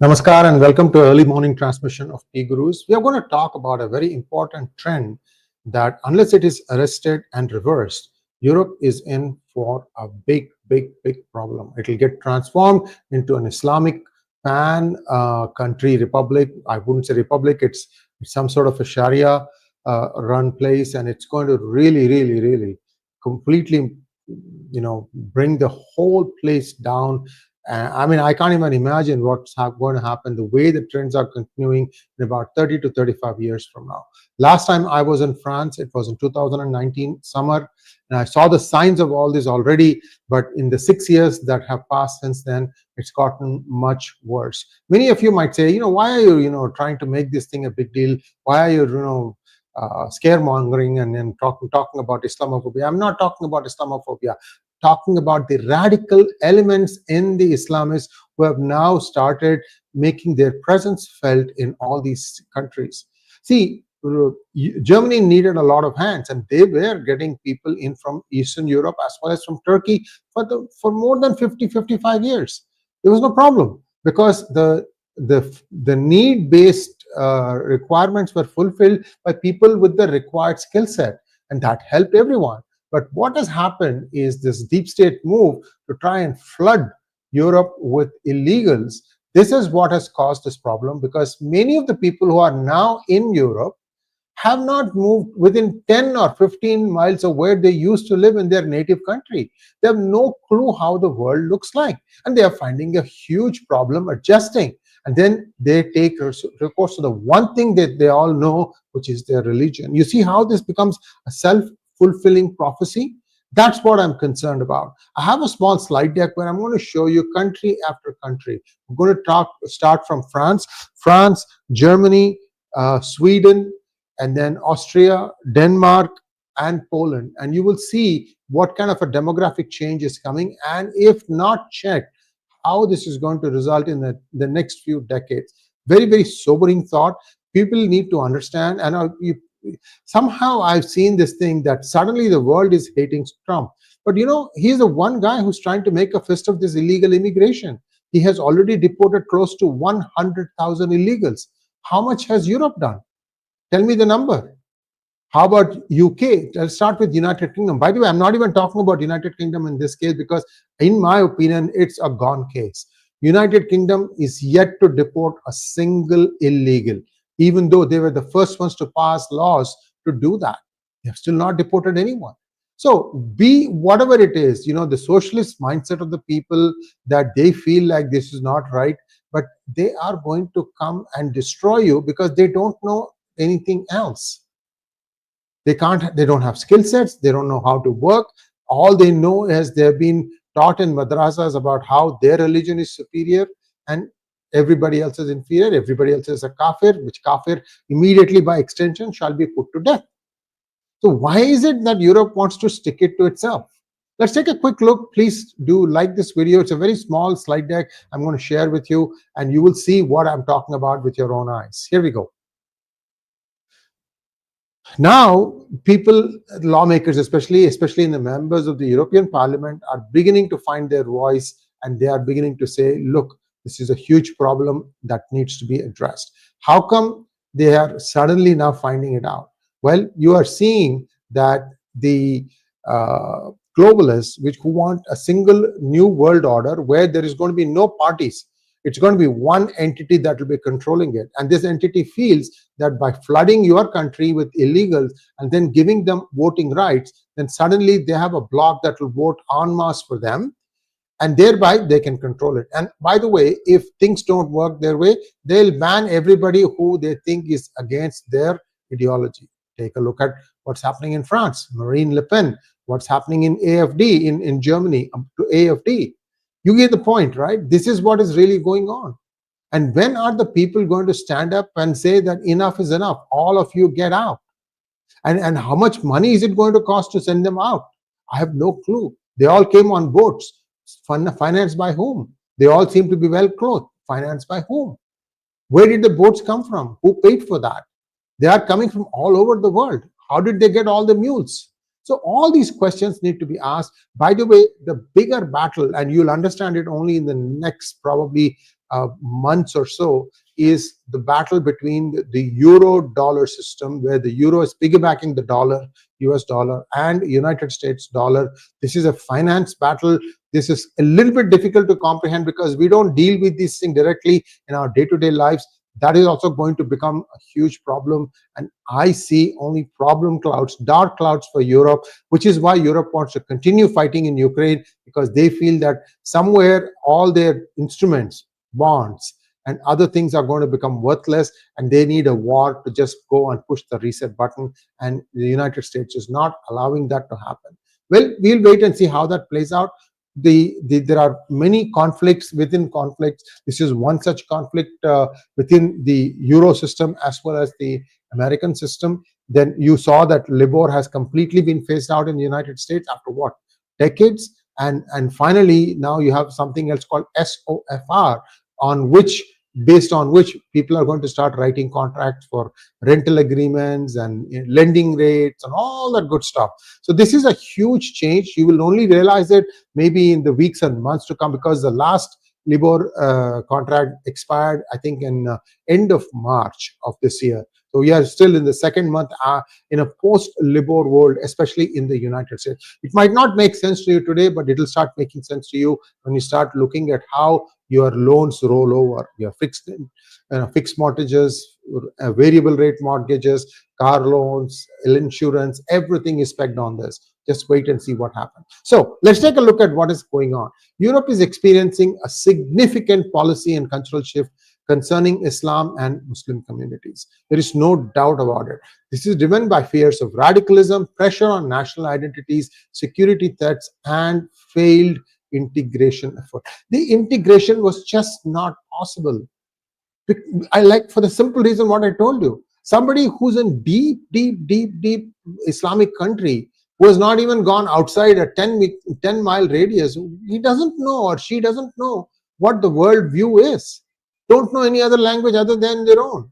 Namaskar and welcome to early morning transmission of Tea Gurus. We are going to talk about a very important trend that unless it is arrested and reversed, Europe is in for a big problem. It will get transformed into an Islamic pan country republic. I wouldn't say republic, it's some sort of a Sharia run place, and it's going to really completely bring the whole place down. I mean, I can't even imagine what's going to happen, the way the trends are continuing in about 30 to 35 years from now. Last time I was in France, it was in 2019 summer, and I saw the signs of all this already, but in the 6 years that have passed since then, it's gotten much worse. Many of you might say, why are you, trying to make this thing a big deal? Why are you, scaremongering and then talking about Islamophobia? I'm not talking about Islamophobia. Talking about the radical elements in the Islamists who have now started making their presence felt in all these countries. See, Germany needed a lot of hands, and they were getting people in from Eastern Europe as well as from Turkey for more than 55 years. There was no problem because the need-based requirements were fulfilled by people with the required skill set, and that helped everyone. But what has happened is this deep state move to try and flood Europe with illegals. This is what has caused this problem, because many of the people who are now in Europe have not moved within 10 or 15 miles of where they used to live in their native country. They have no clue how the world looks like, and they are finding a huge problem adjusting. And then they take recourse to the one thing that they all know, which is their religion. You see how this becomes a self-fulfilling prophecy? That's what I'm concerned about. I have a small slide deck where I'm going to show you country after country. I'm going to start from France, Germany, Sweden, and then Austria, Denmark, and Poland. And you will see what kind of a demographic change is coming, and if not checked, how this is going to result in the next few decades. Very sobering thought. People need to understand, and somehow I've seen this thing that suddenly the world is hating Trump. But he's the one guy who's trying to make a fist of this illegal immigration. He has already deported close to 100,000 illegals. How much has Europe done? Tell me the number. How about UK? Let's start with United Kingdom. By the way, I'm not even talking about United Kingdom in this case, because in my opinion, it's a gone case. United Kingdom is yet to deport a single illegal, even though they were the first ones to pass laws to do that. They have still not deported anyone. So be whatever it is, the socialist mindset of the people, that they feel like this is not right, but they are going to come and destroy you because they don't know anything else. They don't have skill sets. They don't know how to work. All they know is they've been taught in madrasas about how their religion is superior and everybody else is inferior. Everybody else is a kafir, which kafir immediately by extension shall be put to death. So why is it that Europe wants to stick it to itself? Let's take a quick look. Please do like this video. It's a very small slide deck I'm going to share with you, and you will see what I'm talking about with your own eyes. Here we go. Now, lawmakers, especially in the members of the European Parliament, are beginning to find their voice, and they are beginning to say, look, this is a huge problem that needs to be addressed. How come they are suddenly now finding it out? Well, you are seeing that the globalists, who want a single new world order where there is going to be no parties. It's going to be one entity that will be controlling it. And this entity feels that by flooding your country with illegals and then giving them voting rights, then suddenly they have a bloc that will vote en masse for them, and thereby they can control it. And by the way, if things don't work their way, they'll ban everybody who they think is against their ideology. Take a look at what's happening in France, Marine Le Pen, what's happening in AFD, in Germany, to AFD. You get the point, right? This is what is really going on. And when are the people going to stand up and say that enough is enough? All of you get out. And how much money is it going to cost to send them out? I have no clue. They all came on boats. Financed by whom? They all seem to be well clothed. Financed by whom? Where did the boats come from? Who paid for that? They are coming from all over the world. How did they get all the mules? So all these questions need to be asked. By the way, the bigger battle, and you'll understand it only in the next probably months or so is the battle between the euro dollar system, where the euro is piggybacking the dollar, US dollar, and United States dollar. This is a finance battle. This is a little bit difficult to comprehend because we don't deal with this thing directly in our day-to-day lives. That is also going to become a huge problem. And I see only problem clouds, dark clouds for Europe, which is why Europe wants to continue fighting in Ukraine, because they feel that somewhere all their instruments, bonds, and other things are going to become worthless, and they need a war to just go and push the reset button. And the United States is not allowing that to happen. Well, we'll wait and see how that plays out. There are many conflicts within conflicts. This is one such conflict within the euro system as well as the American system. Then you saw that Libor has completely been phased out in the United States after what, decades? And finally, now you have something else called SOFR, on which, based on which people are going to start writing contracts for rental agreements and lending rates and all that good stuff. So this is a huge change. You will only realize it maybe in the weeks and months to come, because the last Libor contract expired, I think, in end of March of this year. So we are still in the second month in a post-Libor world, especially in the United States. It might not make sense to you today, but it will start making sense to you when you start looking at how your loans roll over, your fixed mortgages, variable rate mortgages, car loans, insurance, everything is pegged on this. Just wait and see what happens. So let's take a look at what is going on. Europe is experiencing a significant policy and cultural shift concerning Islam and Muslim communities. There is no doubt about it. This is driven by fears of radicalism, pressure on national identities, security threats, and failed integration effort. The integration was just not possible. For the simple reason what I told you. Somebody who's in deep Islamic country, who has not even gone outside a 10-mile radius, he doesn't know, or she doesn't know what the world view is. Don't know any other language other than their own.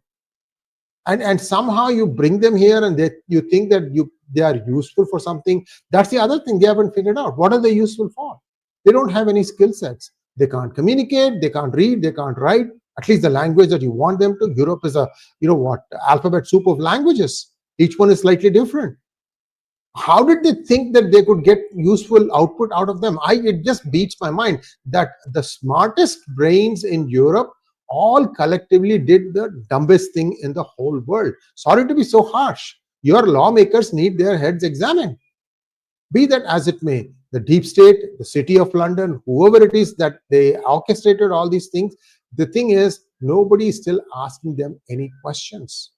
And somehow you bring them here, and you think that they are useful for something. That's the other thing they haven't figured out. What are they useful for? They don't have any skill sets. They can't communicate, they can't read, they can't write, at least the language that you want them to. Europe is a, alphabet soup of languages. Each one is slightly different. How did they think that they could get useful output out of them? It just beats my mind that the smartest brains in Europe all collectively did the dumbest thing in the whole world. Sorry to be so harsh. Your lawmakers need their heads examined. Be that as it may, the deep state, the city of London, whoever it is that they orchestrated all these things, the thing is, nobody is still asking them any questions.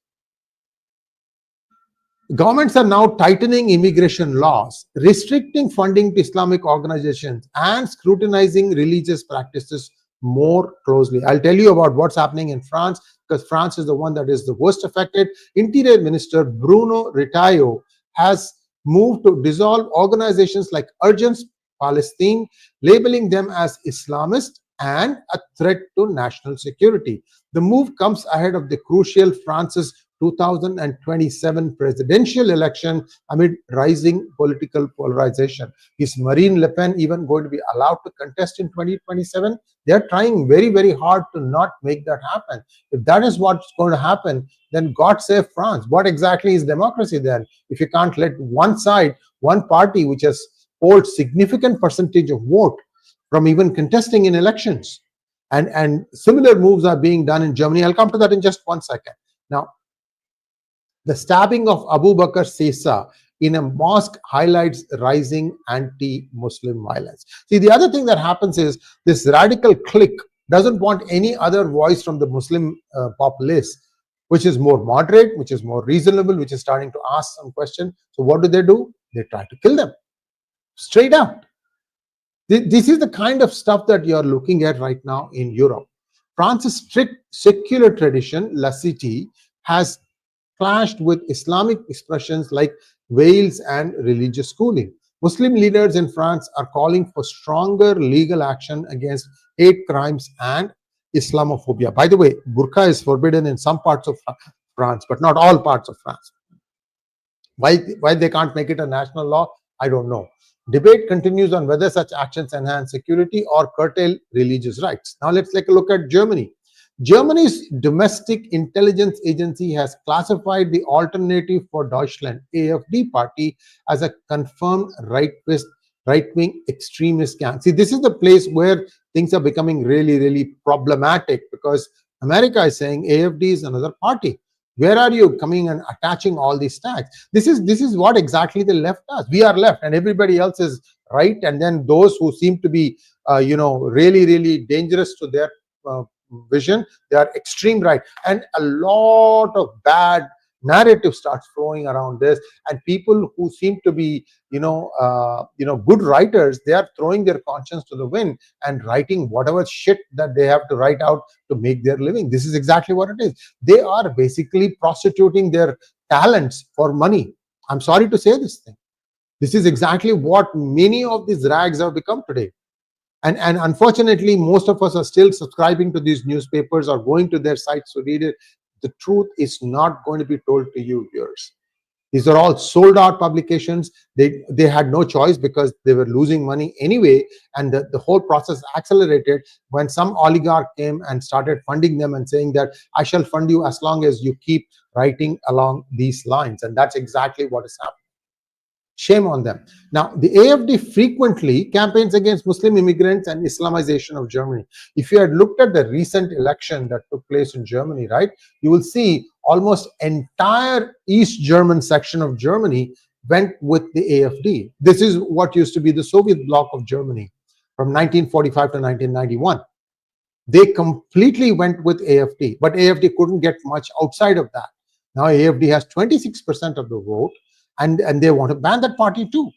Governments are now tightening immigration laws, restricting funding to Islamic organizations, and scrutinizing religious practices more closely. I'll tell you about what's happening in France, because France is the one that is the worst affected. Interior Minister Bruno Retailleau has moved to dissolve organizations like Urgence Palestine, labeling them as Islamist and a threat to national security. The move comes ahead of the crucial France's 2027 presidential election amid rising political polarization. Is Marine Le Pen even going to be allowed to contest in 2027? They are trying very, very hard to not make that happen. If that is what's going to happen, then God save France. What exactly is democracy then? If you can't let one side, one party which has polled significant percentage of vote from even contesting in elections. And similar moves are being done in Germany. I'll come to that in just 1 second. Now, the stabbing of Abu Bakr Sisa in a mosque highlights rising anti-Muslim violence. See, the other thing that happens is this radical clique doesn't want any other voice from the Muslim populace, which is more moderate, which is more reasonable, which is starting to ask some questions. So what do? They try to kill them. Straight up. This is the kind of stuff that you're looking at right now in Europe. France's strict secular tradition, laicity, has clashed with Islamic expressions like veils and religious schooling. Muslim leaders in France are calling for stronger legal action against hate crimes and Islamophobia. By the way, burqa is forbidden in some parts of France, but not all parts of France. Why they can't make it a national law, I don't know. Debate continues on whether such actions enhance security or curtail religious rights. Now let's take a look at Germany. Germany's domestic intelligence agency has classified the Alternative for Deutschland (AfD) party as a confirmed right-wing extremist gang. See, this is the place where things are becoming really, really problematic, because America is saying AfD is another party. Where are you coming and attaching all these tags? This is what exactly the left does. We are left, and everybody else is right. And then those who seem to be, really, really dangerous to their uh, vision, they are extreme right. And a lot of bad narrative starts flowing around this, and people who seem to be, good writers, they are throwing their conscience to the wind and writing whatever shit that they have to write out to make their living. This is exactly what it is. They are basically prostituting their talents for money. I'm sorry to say this thing. This is exactly what many of these rags have become today. And unfortunately, most of us are still subscribing to these newspapers or going to their sites to read it. The truth is not going to be told to you, viewers. These are all sold out publications. They had no choice because they were losing money anyway. And the whole process accelerated when some oligarch came and started funding them and saying that I shall fund you as long as you keep writing along these lines. And that's exactly what is happening. Shame on them. Now, the AfD frequently campaigns against Muslim immigrants and Islamization of Germany. If you had looked at the recent election that took place in Germany, right, you will see almost entire East German section of Germany went with the AfD. This is what used to be the Soviet bloc of Germany from 1945 to 1991. They completely went with AfD, but AfD couldn't get much outside of that. Now AfD has 26% of the vote, and they want to ban that party too.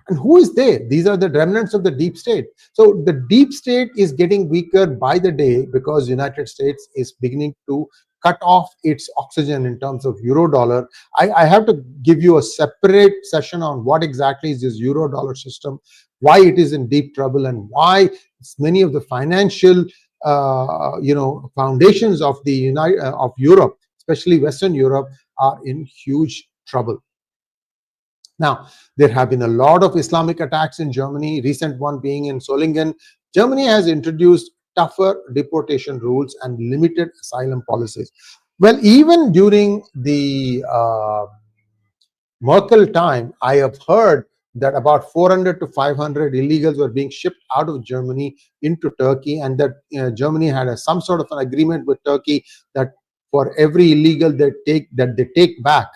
And who is they? These are the remnants of the deep state. So the deep state is getting weaker by the day because United States is beginning to cut off its oxygen in terms of euro dollar. I have to give you a separate session on what exactly is this euro dollar system, why it is in deep trouble, and why many of the financial foundations of the of Europe, especially Western Europe, are in huge trouble. Now, there have been a lot of Islamic attacks in Germany, recent one being in Solingen. Germany has introduced tougher deportation rules and limited asylum policies. Well, even during the Merkel time, I have heard that about 400 to 500 illegals were being shipped out of Germany into Turkey, and that Germany had some sort of an agreement with Turkey that for every illegal they take back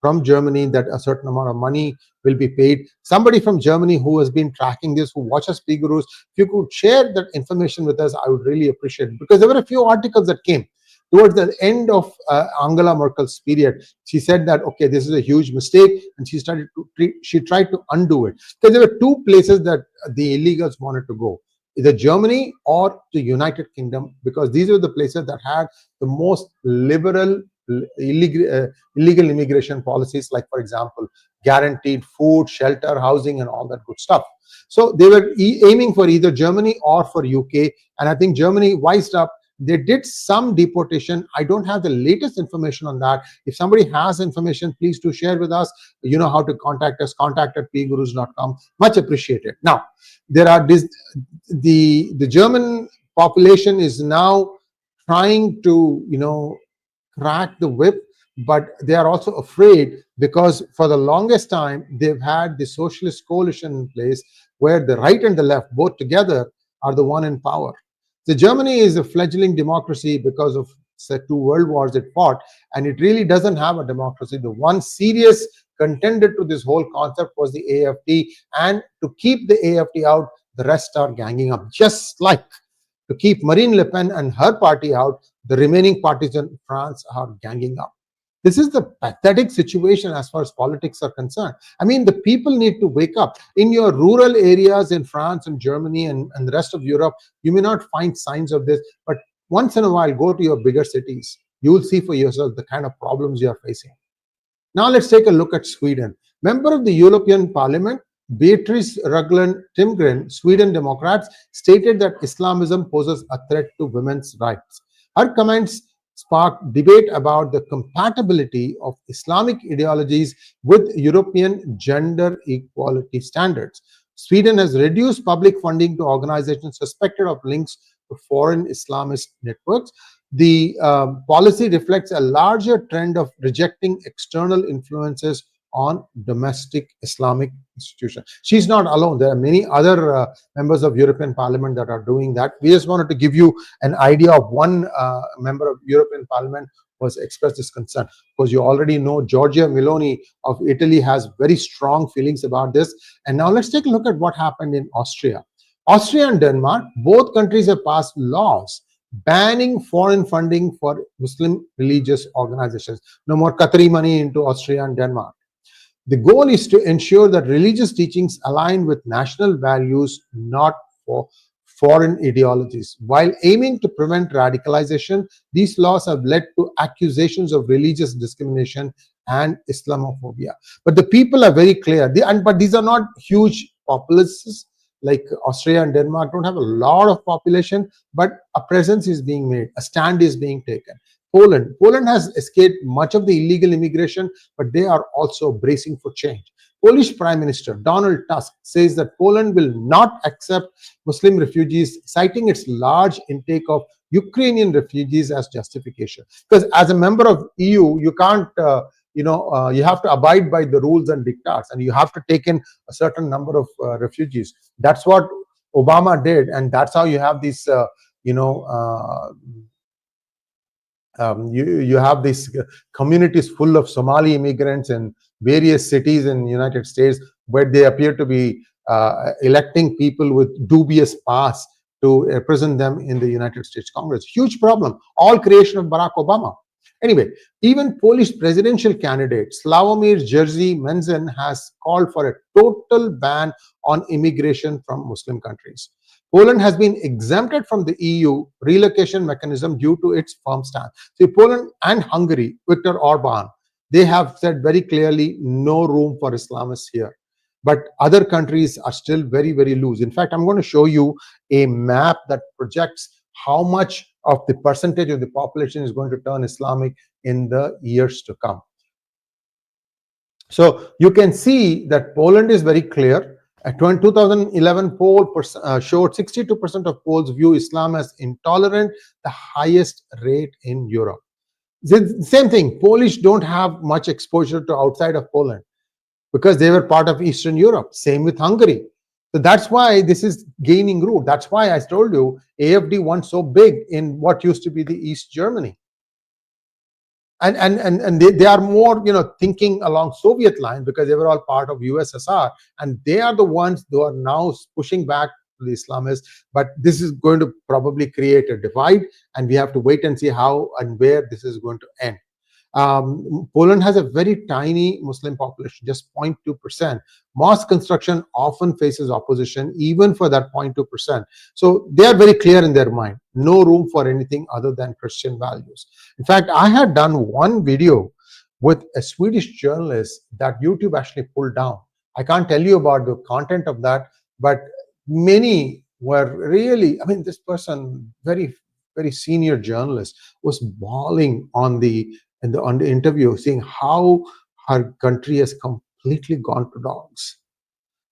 from Germany, that a certain amount of money will be paid. Somebody from Germany who has been tracking this, who watches Pigurus, if you could share that information with us, I would really appreciate it, because there were a few articles that came towards the end of Angela Merkel's period. She said that, okay, this is a huge mistake, and she tried to undo it. Because there were two places that the illegals wanted to go, either Germany or the United Kingdom, because these were the places that had the most liberal illegal immigration policies, like, for example, guaranteed food, shelter, housing, and all that good stuff. So they were aiming for either Germany or for UK, and I think Germany wised up. They did some deportation. I don't have the latest information on that. If somebody has information, please do share with us. You know how to contact us, contact@pgurus.com. Much appreciated. Now, there are the German population is now trying to crack the whip, but they are also afraid because for the longest time they've had the socialist coalition in place where the right and the left both together are the one in power. So Germany is a fledgling democracy because of the two world wars it fought, and it really doesn't have a democracy. The one serious contender to this whole concept was the AfD, and to keep the AfD out, the rest are ganging up, just like to keep Marine Le Pen and her party out, the remaining parties in France are ganging up. This is the pathetic situation as far as politics are concerned. I mean, the people need to wake up. In your rural areas in France and Germany and the rest of Europe, you may not find signs of this, but once in a while, go to your bigger cities. You will see for yourself the kind of problems you are facing. Now let's take a look at Sweden. Member of the European Parliament, Beatrice Rugland Timgren, Sweden Democrats, stated that Islamism poses a threat to women's rights. Her comments sparked debate about the compatibility of Islamic ideologies with European gender equality standards. Sweden has reduced public funding to organizations suspected of links to foreign Islamist networks. The policy reflects a larger trend of rejecting external influences on domestic Islamic institutions. She's not alone. There are many other members of European Parliament that are doing that. We just wanted to give you an idea of one member of European Parliament was expressed this concern. Because you already know Giorgia Meloni of Italy has very strong feelings about this. And now let's take a look at what happened in Austria. Austria and Denmark, both countries have passed laws banning foreign funding for Muslim religious organizations. No more Qatari money into Austria and Denmark. The goal is to ensure that religious teachings align with national values, not for foreign ideologies. While aiming to prevent radicalization, these laws have led to accusations of religious discrimination and Islamophobia. But the people are very clear. But these are not huge populists. Like Austria and Denmark don't have a lot of population, but a presence is being made, a stand is being taken. Poland has escaped much of the illegal immigration, but they are also bracing for change. Polish Prime Minister Donald Tusk says that Poland will not accept Muslim refugees, citing its large intake of Ukrainian refugees as justification. Because as a member of EU, you can't, you have to abide by the rules and diktats, and you have to take in a certain number of refugees. That's what Obama did, and that's how you have these, you have these communities full of Somali immigrants in various cities in the United States, where they appear to be electing people with dubious past to represent them in the United States Congress. Huge problem. All creation of Barack Obama. Anyway, even Polish presidential candidate Sławomir Jerzy Mencen has called for a total ban on immigration from Muslim countries. Poland has been exempted from the EU relocation mechanism due to its firm stance. See, Poland and Hungary, Viktor Orban, they have said very clearly no room for Islamists here. But other countries are still very, very loose. In fact, I'm going to show you a map that projects how much of the percentage of the population is going to turn Islamic in the years to come. So you can see that Poland is very clear. A 2011 poll showed 62% of Poles view Islam as intolerant, the highest rate in Europe. Same thing, Polish don't have much exposure to outside of Poland because they were part of Eastern Europe. Same with Hungary. So that's why this is gaining root. That's why I told you AFD won so big in what used to be the East Germany. And they are more, thinking along Soviet lines because they were all part of USSR, and they are the ones who are now pushing back to the Islamists. But this is going to probably create a divide, and we have to wait and see how and where this is going to end. Poland has a very tiny Muslim population, just 0.2%. Mosque construction often faces opposition, even for that 0.2%. So they are very clear in their mind, no room for anything other than Christian values. In fact, I had done one video with a Swedish journalist that YouTube actually pulled down. I can't tell you about the content of that, but many were really, this person, very, very senior journalist, was bawling on the interview, saying how her country has completely gone to dogs.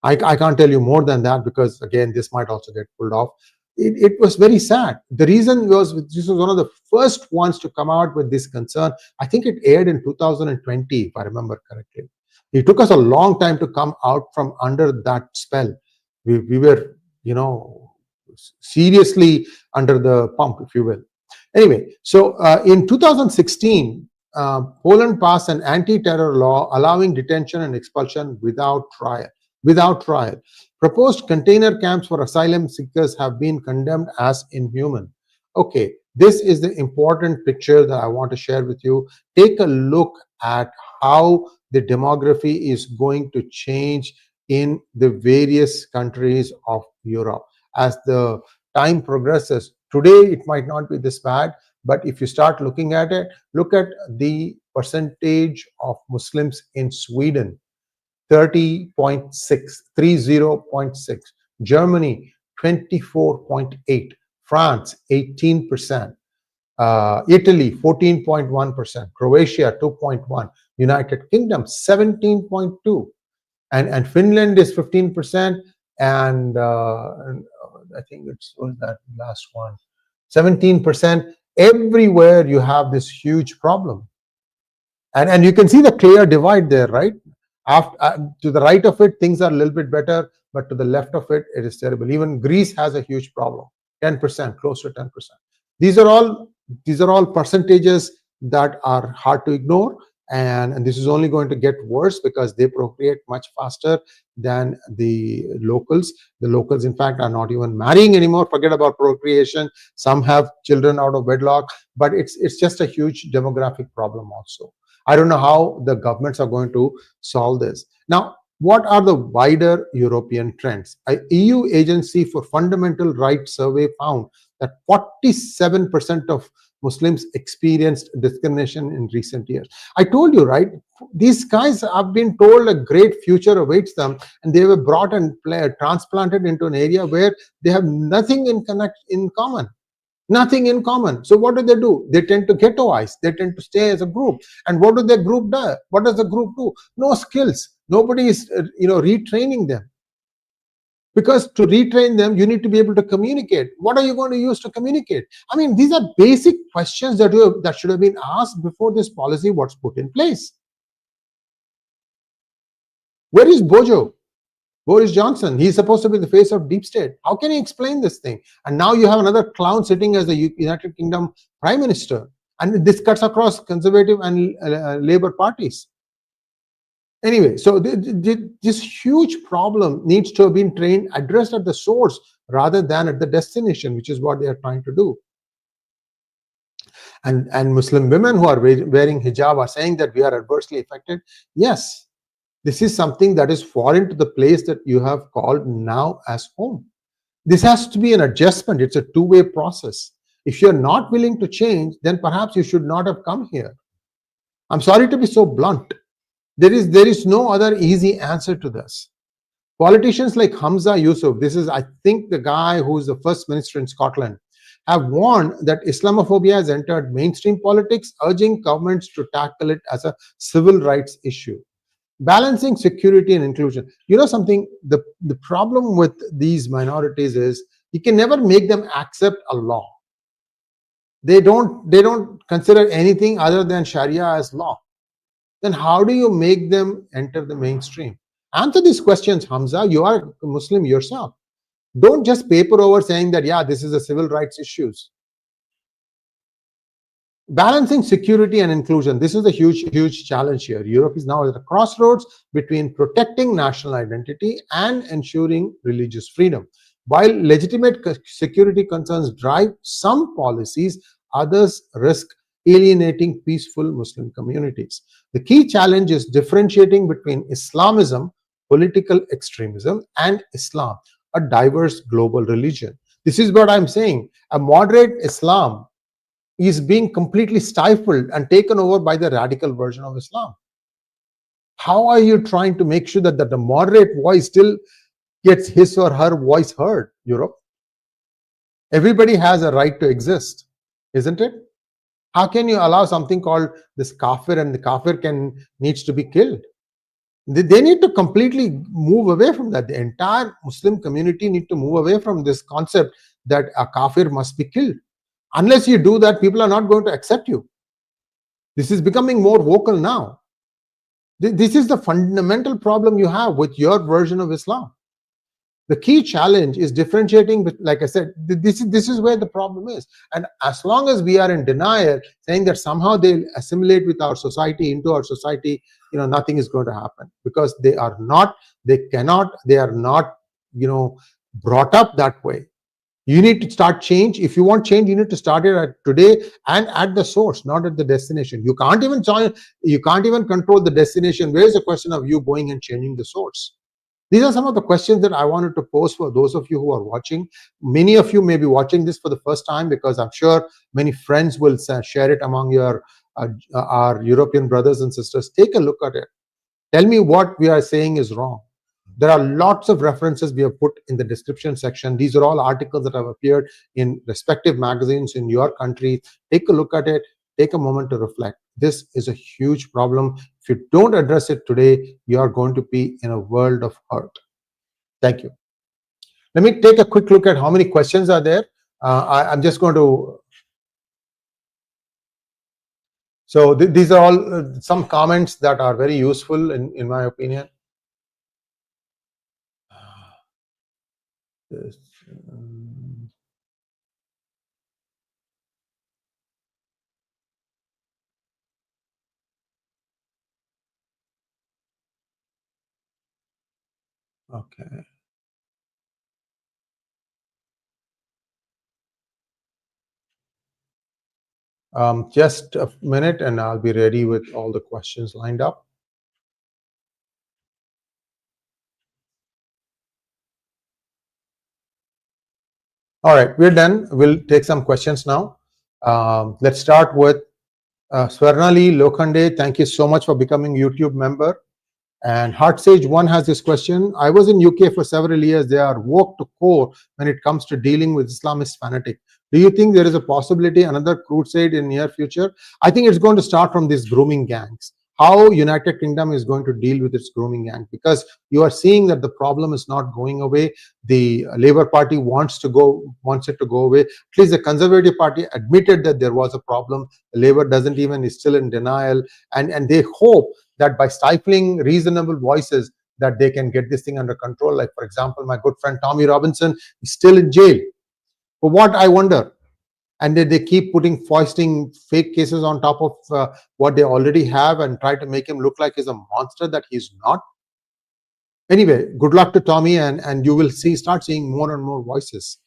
I can't tell you more than that because, again, this might also get pulled off. It was very sad. The reason was this was one of the first ones to come out with this concern. I think it aired in 2020, if I remember correctly. It took us a long time to come out from under that spell. We were, seriously under the pump, if you will. Anyway, so in 2016, Poland passed an anti-terror law allowing detention and expulsion without trial. Proposed container camps for asylum seekers have been condemned as inhuman. Okay, this is the important picture that I want to share with you. Take a look at how the demography is going to change in the various countries of Europe as the time progresses. Today, it might not be this bad, but if you start looking at it, look at the percentage of Muslims in Sweden, 30.6, 30.6. Germany, 24.8. France, 18%. Italy 14.1%, Croatia 2.1%, United Kingdom 17.2%, and Finland is 15%, and I think it's what was that last one, 17%. Everywhere you have this huge problem, and you can see the clear divide there, right? To the right of it, things are a little bit better, but to the left of it, it is terrible. Even Greece has a huge problem, 10%, close to 10%. These are all percentages that are hard to ignore, and this is only going to get worse because they procreate much faster than the locals. The locals, in fact, are not even marrying anymore. Forget about procreation. Some have children out of wedlock, but it's just a huge demographic problem also. I don't know how the governments are going to solve this. Now, what are the wider European trends? An EU agency for fundamental rights survey found that 47% of Muslims experienced discrimination in recent years. I told you, right? These guys have been told a great future awaits them, and they were brought and transplanted into an area where they have nothing in common. Nothing in common. So what do? They tend to ghettoize. They tend to stay as a group. And what do the group do? What does the group do? No skills. Nobody is, retraining them. Because to retrain them, you need to be able to communicate. What are you going to use to communicate? I mean, these are basic questions that should have been asked before this policy was put in place. Where is Bojo? Boris Johnson, he's supposed to be the face of deep state. How can he explain this thing? And now you have another clown sitting as the United Kingdom Prime Minister. And this cuts across conservative and Labour parties. Anyway, so this huge problem needs to have been addressed at the source rather than at the destination, which is what they are trying to do. And Muslim women who are wearing hijab are saying that we are adversely affected. Yes. This is something that is foreign to the place that you have called now as home. This has to be an adjustment. It's a two-way process. If you're not willing to change, then perhaps you should not have come here. I'm sorry to be so blunt. There is no other easy answer to this. Politicians like Hamza Yusuf, this is, I think, the guy who is the first minister in Scotland, have warned that Islamophobia has entered mainstream politics, urging governments to tackle it as a civil rights issue. Balancing security and inclusion. You know something, the problem with these minorities is you can never make them accept a law. They don't consider anything other than Sharia as law. Then how do you make them enter the mainstream? Answer these questions, Hamza. You are a Muslim yourself. Don't just paper over saying that, yeah, this is a civil rights issues. Balancing security and inclusion. This is a huge challenge here. Europe is now at a crossroads between protecting national identity and ensuring religious freedom. While legitimate security concerns drive some policies, others risk alienating peaceful Muslim communities. The key challenge is differentiating between Islamism, political extremism, and Islam, a diverse global religion. This is what I'm saying. A moderate Islam is being completely stifled and taken over by the radical version of Islam. How are you trying to make sure that the moderate voice still gets his or her voice heard, Europe? Everybody has a right to exist, isn't it? How can you allow something called this kafir, and the kafir needs to be killed? They need to completely move away from that. The entire Muslim community need to move away from this concept that a kafir must be killed. Unless you do that, people are not going to accept you. This is becoming more vocal now. This is the fundamental problem you have with your version of Islam. The key challenge is differentiating, like I said, this is where the problem is. And as long as we are in denial, saying that somehow they'll assimilate with our society, into our society, nothing is going to happen, because they are not brought up that way. You need to start change. If you want change, you need to start it at today and at the source, not at the destination. You can't even control the destination. Where is the question of you going and changing the source? These are some of the questions that I wanted to pose for those of you who are watching. Many of you may be watching this for the first time, because I'm sure many friends will share it among our European brothers and sisters. Take a look at it. Tell me what we are saying is wrong. There are lots of references we have put in the description section. These are all articles that have appeared in respective magazines in your country. Take a look at it. Take a moment to reflect. This is a huge problem. If you don't address it today, you are going to be in a world of hurt. Thank you. Let me take a quick look at how many questions are there. I'm just going to. So these are all some comments that are very useful in my opinion. This, okay. Just a minute and I'll be ready with all the questions lined up. All right, we're done. We'll take some questions now. Let's start with Swarnali Lokhande. Thank you so much for becoming YouTube member. And HeartSage1 has this question. I was in UK for several years. They are woke to core when it comes to dealing with Islamist fanatic. Do you think there is a possibility another crusade in near future? I think it's going to start from these grooming gangs. How United Kingdom is going to deal with its grooming gang, because you are seeing that the problem is not going away. The Labour Party wants it to go away. At least the Conservative Party admitted that there was a problem. The Labour doesn't even, is still in denial, and they hope that by stifling reasonable voices that they can get this thing under control. Like, for example, my good friend Tommy Robinson is still in jail. For what, I wonder? And they keep foisting fake cases on top of what they already have and try to make him look like he's a monster that he's not. Anyway, good luck to Tommy, and you will start seeing more and more voices.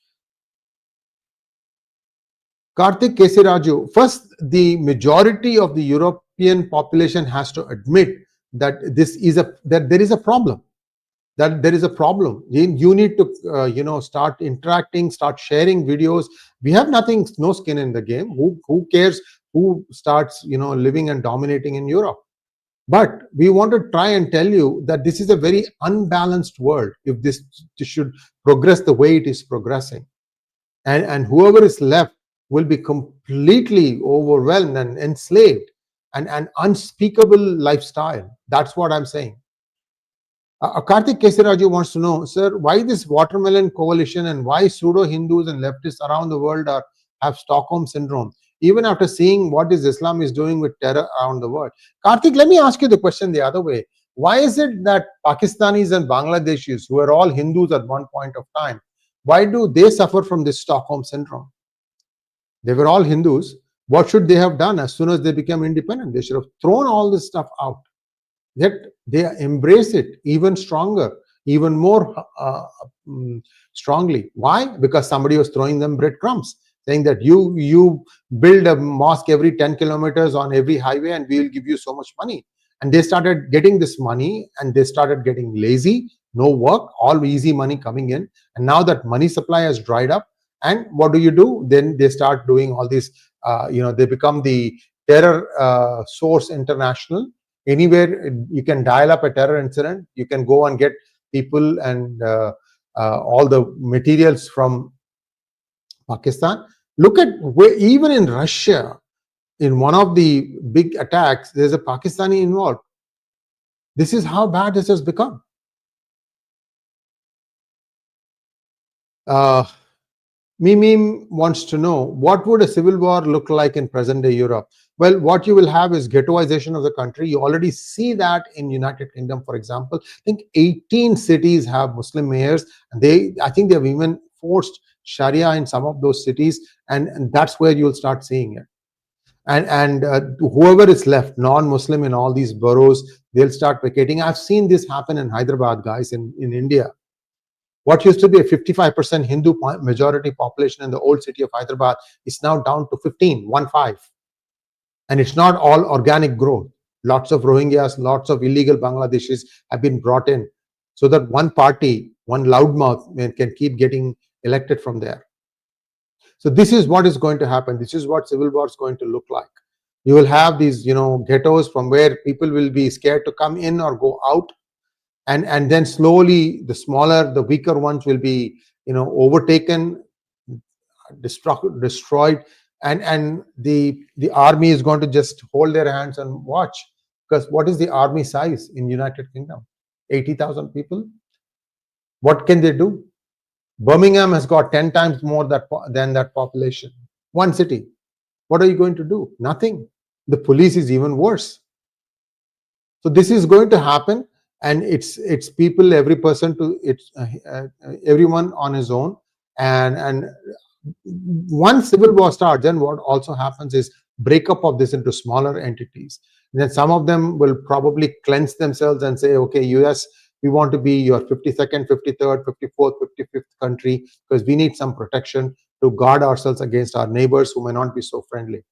Karthik Kesiraju, first, the majority of the European population has to admit that there is a problem. That there is a problem. You need to start interacting, start sharing videos. We have no skin in the game. Who cares who starts living and dominating in Europe? But we want to try and tell you that this is a very unbalanced world if this should progress the way it is progressing, and whoever is left will be completely overwhelmed and enslaved, and an unspeakable lifestyle. That's what I'm saying. Karthik Kesiraju wants to know, sir, why this watermelon coalition and why pseudo-Hindus and leftists around the world have Stockholm syndrome, even after seeing what Islam is doing with terror around the world. Karthik, let me ask you the question the other way. Why is it that Pakistanis and Bangladeshis, who are all Hindus at one point of time, why do they suffer from this Stockholm syndrome? They were all Hindus. What should they have done as soon as they became independent? They should have thrown all this stuff out. Yet they embrace it even stronger, even more strongly. Why? Because somebody was throwing them breadcrumbs, saying that you build a mosque every 10 kilometers on every highway and we will give you so much money. And they started getting this money and they started getting lazy, no work, all easy money coming in. And now that money supply has dried up, and what do? Then they start doing all this, they become the terror source international. Anywhere you can dial up a terror incident, you can go and get people and all the materials from Pakistan. Look at where, even in Russia, in one of the big attacks, there's a Pakistani involved. This is how bad this has become. Mimim wants to know, what would a civil war look like in present-day Europe? Well, what you will have is ghettoization of the country. You already see that in United Kingdom, for example. I think 18 cities have Muslim mayors, and I think they have even forced Sharia in some of those cities, and that's where you'll start seeing it. And whoever is left non-Muslim in all these boroughs, they'll start vacating. I've seen this happen in Hyderabad, guys, in India. What used to be a 55% Hindu majority population in the old city of Hyderabad is now down to 15. And it's not all organic growth. Lots of Rohingyas, lots of illegal Bangladeshis have been brought in so that one party, one loudmouth can keep getting elected from there. So this is what is going to happen. This is what civil war is going to look like. You will have these, ghettos from where people will be scared to come in or go out. and then slowly the smaller, the weaker ones will be, overtaken, destroyed, and the army is going to just hold their hands and watch. Because what is the army size in United Kingdom? 80,000 people. What can they do? Birmingham has got 10 times more than that population. One city. What are you going to do? Nothing. The police is even worse. So this is going to happen, and it's people, every person to it's everyone on his own, and once civil war starts, then what also happens is breakup of this into smaller entities. And then some of them will probably cleanse themselves and say, okay, US, we want to be your 52nd, 53rd, 54th, 55th country, because we need some protection to guard ourselves against our neighbors who may not be so friendly.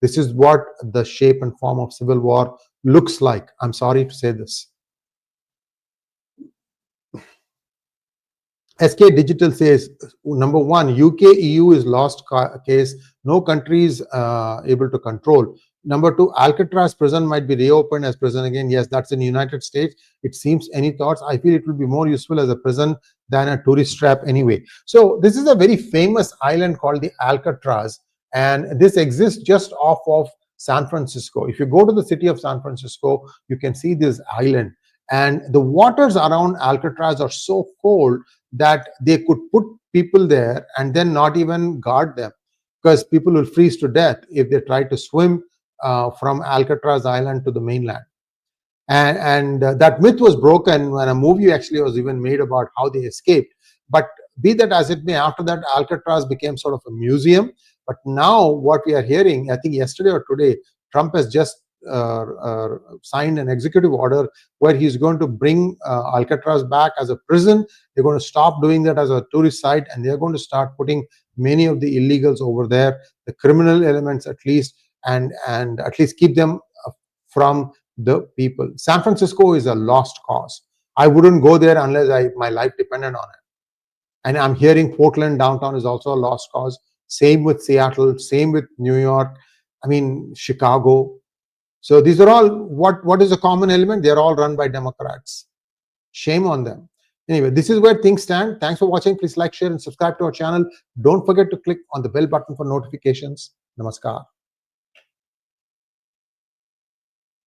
This is what the shape and form of civil war looks like. I'm sorry to say this. SK Digital says, number one, UK EU is lost case. No country is able to control. Number two, Alcatraz prison might be reopened as prison again. Yes, that's in the United States. It seems. Any thoughts? I feel it will be more useful as a prison than a tourist trap anyway. So this is a very famous island called the Alcatraz, and this exists just off of San Francisco. If you go to the city of San Francisco, you can see this island. And the waters around Alcatraz are so cold that they could put people there and then not even guard them, because people will freeze to death if they try to swim from Alcatraz Island to the mainland. And that myth was broken when a movie actually was even made about how they escaped. But be that as it may, after that, Alcatraz became sort of a museum. But now what we are hearing, I think yesterday or today, Trump has just signed an executive order where he's going to bring Alcatraz back as a prison. They're going to stop doing that as a tourist site, and they're going to start putting many of the illegals over there, the criminal elements at least, and at least keep them from the people. San Francisco is a lost cause. I wouldn't go there unless my life depended on it. And I'm hearing Portland downtown is also a lost cause. Same with Seattle, same with New York, I mean, Chicago. So these are all, what is a common element? They're all run by Democrats. Shame on them. Anyway, this is where things stand. Thanks for watching. Please like, share, and subscribe to our channel. Don't forget to click on the bell button for notifications. Namaskar.